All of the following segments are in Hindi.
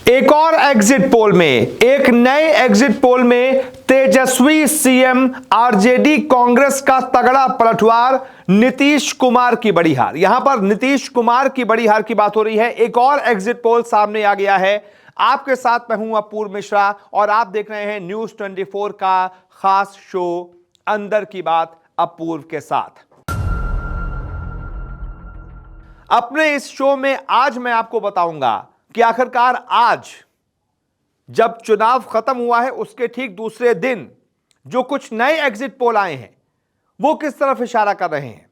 एक और एग्जिट पोल में, एक नए एग्जिट पोल में तेजस्वी सीएम, आरजेडी कांग्रेस का तगड़ा पलटवार, नीतीश कुमार की बड़ी हार। यहां पर नीतीश कुमार की बड़ी हार की बात हो रही है। एक और एग्जिट पोल सामने आ गया है। आपके साथ मैं हूं अपूर्व मिश्रा और आप देख रहे हैं न्यूज 24 का खास शो अंदर की बात अपूर्व के साथ। अपने इस शो में आज मैं आपको बताऊंगा कि आखिरकार आज जब चुनाव खत्म हुआ है उसके ठीक दूसरे दिन जो कुछ नए एग्जिट पोल आए हैं वो किस तरफ इशारा कर रहे हैं।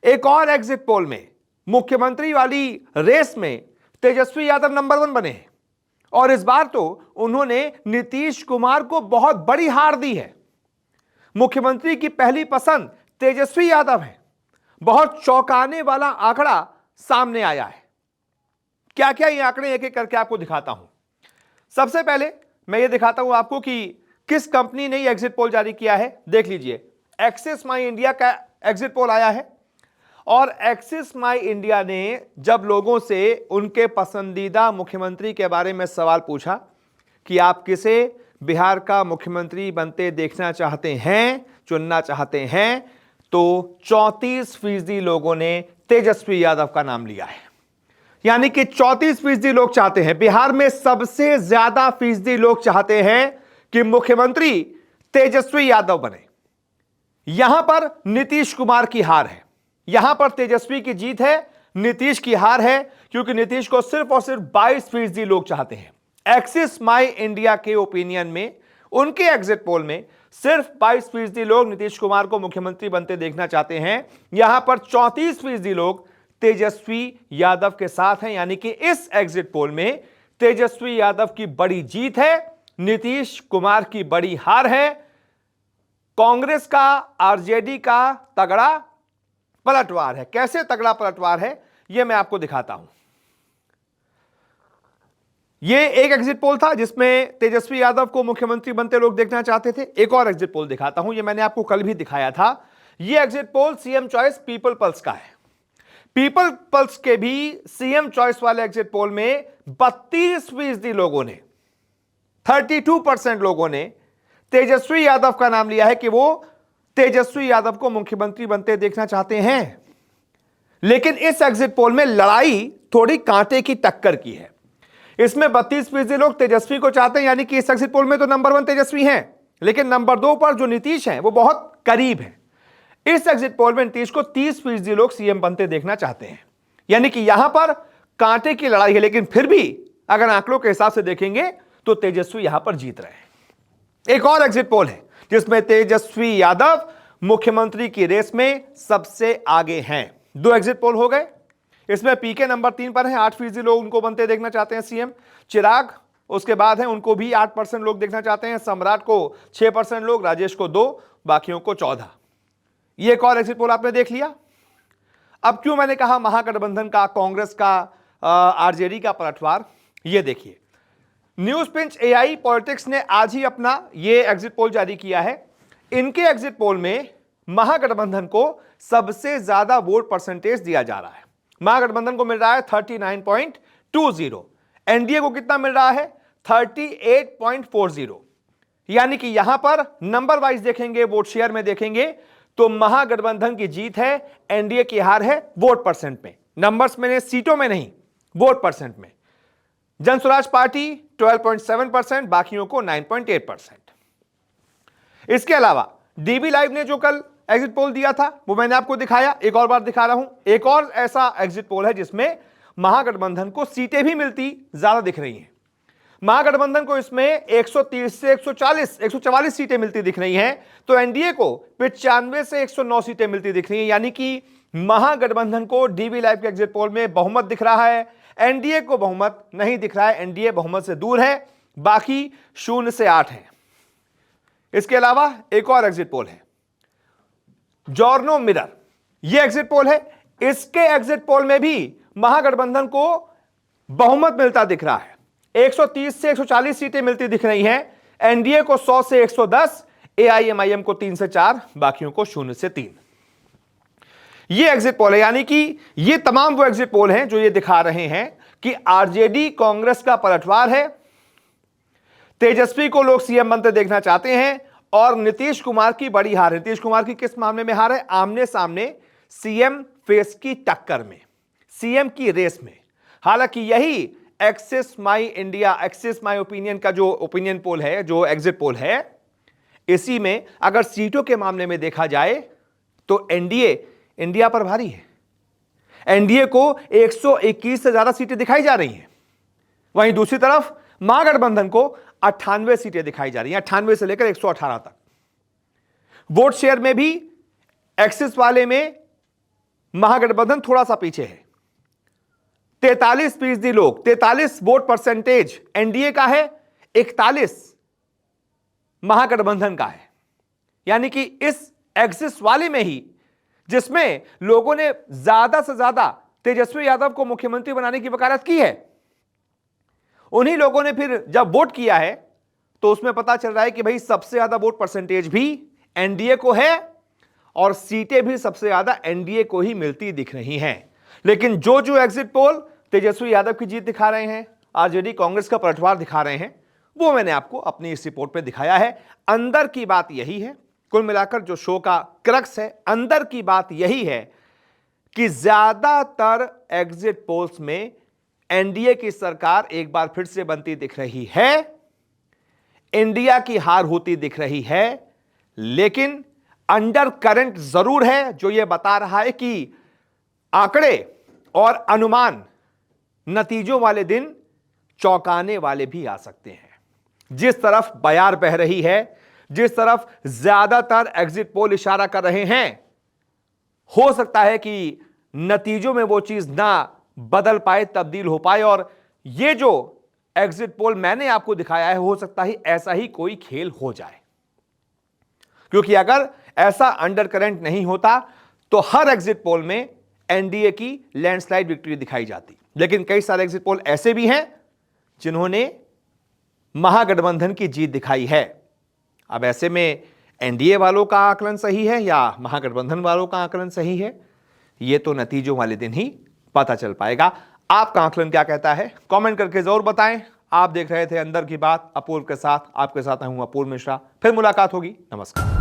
एक और एग्जिट पोल में मुख्यमंत्री वाली रेस में तेजस्वी यादव नंबर 1 बने हैं और इस बार तो उन्होंने नीतीश कुमार को बहुत बड़ी हार दी है। मुख्यमंत्री की पहली पसंद तेजस्वी यादव है। बहुत चौंकाने वाला आंकड़ा सामने आया है। क्या क्या ये आंकड़े एक एक करके आपको दिखाता हूं। सबसे पहले मैं ये दिखाता हूं आपको कि किस कंपनी ने ये एग्जिट पोल जारी किया है। देख लीजिए, एक्सिस माई इंडिया का एग्जिट पोल आया है और एक्सिस माई इंडिया ने जब लोगों से उनके पसंदीदा मुख्यमंत्री के बारे में सवाल पूछा कि आप किसे बिहार का मुख्यमंत्री बनते देखना चाहते हैं, चुनना चाहते हैं, तो 34% लोगों ने तेजस्वी यादव का नाम लिया है। यानी कि 34% लोग चाहते हैं, बिहार में सबसे ज्यादा फीसदी लोग चाहते हैं कि मुख्यमंत्री तेजस्वी यादव बने। यहां पर नीतीश कुमार की हार है। यहां पर तेजस्वी की जीत है, नीतीश की हार है, क्योंकि नीतीश को सिर्फ और सिर्फ 22% लोग चाहते हैं। एक्सिस माई इंडिया के ओपिनियन में, उनके एग्जिट पोल में सिर्फ 22% लोग नीतीश कुमार को मुख्यमंत्री बनते देखना चाहते हैं। यहां पर 34% लोग तेजस्वी यादव के साथ हैं। यानी कि इस एग्जिट पोल में तेजस्वी यादव की बड़ी जीत है, नीतीश कुमार की बड़ी हार है। कांग्रेस का, आरजेडी का तगड़ा पलटवार है। कैसे तगड़ा पलटवार है यह मैं आपको दिखाता हूं। यह एक एग्जिट पोल था जिसमें तेजस्वी यादव को मुख्यमंत्री बनते लोग देखना चाहते थे। एक और एग्जिट पोल दिखाता हूं, यह मैंने आपको कल भी दिखाया था। यह exit poll CM choice people pulse का है। पीपल पल्स के भी सीएम चॉइस वाले एग्जिट पोल में 32% लोगों ने, 32% लोगों ने तेजस्वी यादव का नाम लिया है कि वो तेजस्वी यादव को मुख्यमंत्री बनते देखना चाहते हैं। लेकिन इस एग्जिट पोल में लड़ाई थोड़ी कांटे की टक्कर की है। इसमें 32% लोग तेजस्वी को चाहते हैं, यानी कि इस एग्जिट पोल में तो नंबर 1 तेजस्वी हैं, लेकिन नंबर 2 पर जो नीतीश हैं वो बहुत करीब हैं। इस एग्जिट पोल में नीतीश को 30% लोग सीएम बनते देखना चाहते हैं। यानी कि यहां पर कांटे की लड़ाई है, लेकिन फिर भी अगर आंकड़ों के हिसाब से देखेंगे तो तेजस्वी यहां पर जीत रहे हैं। एक और एग्जिट पोल है जिसमें तेजस्वी यादव मुख्यमंत्री की रेस में सबसे आगे हैं। 2 एग्जिट पोल हो गए। इसमें पीके नंबर 3 पर है, 8% लोग उनको बनते देखना चाहते हैं सीएम। चिराग उसके बाद है, उनको भी 8% लोग देखना चाहते हैं। सम्राट को 6% लोग, राजेश को 2, बाकियों को 14। ये एक और एग्जिट पोल आपने देख लिया। अब क्यों मैंने कहा महागठबंधन का, कांग्रेस का, आरजेडी का पलटवार, ये देखिए। न्यूज पिंच एआई पॉलिटिक्स ने आज ही अपना ये एग्जिट पोल जारी किया है। इनके एग्जिट पोल में महागठबंधन को सबसे ज्यादा वोट परसेंटेज दिया जा रहा है। महागठबंधन को मिल रहा है 39.20। एनडीए को कितना मिल रहा है? 38.40। यानी कि यहां पर नंबर वाइज देखेंगे, वोट शेयर में देखेंगे तो महागठबंधन की जीत है, एनडीए की हार है वोट परसेंट में। नंबर्स में, सीटों में नहीं, वोट परसेंट में। जनसुराज पार्टी 12.7%, बाकियों को 9.8%। इसके अलावा डीबी लाइव ने जो कल एग्जिट पोल दिया था वो मैंने आपको दिखाया, एक और बार दिखा रहा हूं। एक और ऐसा एग्जिट पोल है जिसमें महागठबंधन को सीटें भी मिलती ज्यादा दिख रही हैं। महागठबंधन को इसमें 130 से 144 सीटें मिलती दिख रही हैं, तो एनडीए को 95 से 109 सीटें मिलती दिख रही हैं। यानी कि महागठबंधन को डीबी लाइव के एग्जिट पोल में बहुमत दिख रहा है, एनडीए को बहुमत नहीं दिख रहा है। एनडीए बहुमत से दूर है, बाकी 0 से 8 है। इसके अलावा एक और एग्जिट पोल है, जॉर्नो मिरर, यह एग्जिट पोल है। इसके एग्जिट पोल में भी महागठबंधन को बहुमत मिलता दिख रहा है। 130 से 140 सीटें मिलती दिख रही हैं। एनडीए को 100 से 110, एआईएमआईएम को 3 से 4, बाकियों को 0 से 3। ये एग्जिट पोल है। यानी कि ये तमाम वो एग्जिट पोल हैं जो ये दिखा रहे हैं कि आरजेडी कांग्रेस का पलटवार है, तेजस्वी को लोग सीएम बनते देखना चाहते हैं और नीतीश कुमार की बड़ी हार। नीतीश कुमार की किस मामले में हार है? आमने सामने सीएम फेस की टक्कर में, सीएम की रेस में। हालांकि यही axis my India, axis my opinion का जो ओपिनियन पोल है, जो एग्जिट पोल है, इसी में अगर सीटों के मामले में देखा जाए तो एनडीए इंडिया पर भारी है। एनडीए को 121 से ज्यादा सीटें दिखाई जा रही हैं। वहीं दूसरी तरफ महागठबंधन को 98 सीटें दिखाई जा रही हैं, 98 से लेकर 118 तक। वोट शेयर में भी एक्सिस वाले में महागठबंधन थोड़ा सा पीछे है। 43% लोग, 43 वोट परसेंटेज एनडीए का है, 41 महागठबंधन का है। यानी कि इस एक्सिस वाले में ही, जिसमें लोगों ने ज्यादा से ज्यादा तेजस्वी यादव को मुख्यमंत्री बनाने की वकालत की है, उन्हीं लोगों ने फिर जब वोट किया है तो उसमें पता चल रहा है कि भाई सबसे ज्यादा वोट परसेंटेज भी एनडीए को है और सीटें भी सबसे ज्यादा एनडीए को ही मिलती दिख रही हैं। लेकिन जो जो एग्जिट पोल तेजस्वी यादव की जीत दिखा रहे हैं, आरजेडी कांग्रेस का पलटवार दिखा रहे हैं, वो मैंने आपको अपनी इस रिपोर्ट पे दिखाया है। अंदर की बात यही है, कुल मिलाकर जो शो का क्रक्स है, अंदर की बात यही है कि ज्यादातर एग्जिट पोल्स में एनडीए की सरकार एक बार फिर से बनती दिख रही है, इंडिया की हार होती दिख रही है। लेकिन अंडर करंट जरूर है जो यह बता रहा है कि आंकड़े और अनुमान नतीजों वाले दिन चौंकाने वाले भी आ सकते हैं। जिस तरफ बयार बह रही है, जिस तरफ ज्यादातर एग्जिट पोल इशारा कर रहे हैं, हो सकता है कि नतीजों में वो चीज ना बदल पाए, तब्दील हो पाए और ये जो एग्जिट पोल मैंने आपको दिखाया है, हो सकता है ऐसा ही कोई खेल हो जाए। क्योंकि अगर ऐसा अंडर करंट नहीं होता तो हर एग्जिट पोल में एनडीए की लैंडस्लाइड विक्ट्री दिखाई जाती। लेकिन कई सारे एग्जिट पोल ऐसे भी हैं जिन्होंने महागठबंधन की जीत दिखाई है। अब ऐसे में एनडीए वालों का आकलन सही है या महागठबंधन वालों का आकलन सही है, यह तो नतीजों वाले दिन ही पता चल पाएगा। आपका आकलन क्या कहता है, कमेंट करके जरूर बताएं। आप देख रहे थे अंदर की बात अपूर्व के साथ। आपके साथ मैं हूं अपूर्व मिश्रा। फिर मुलाकात होगी। नमस्कार।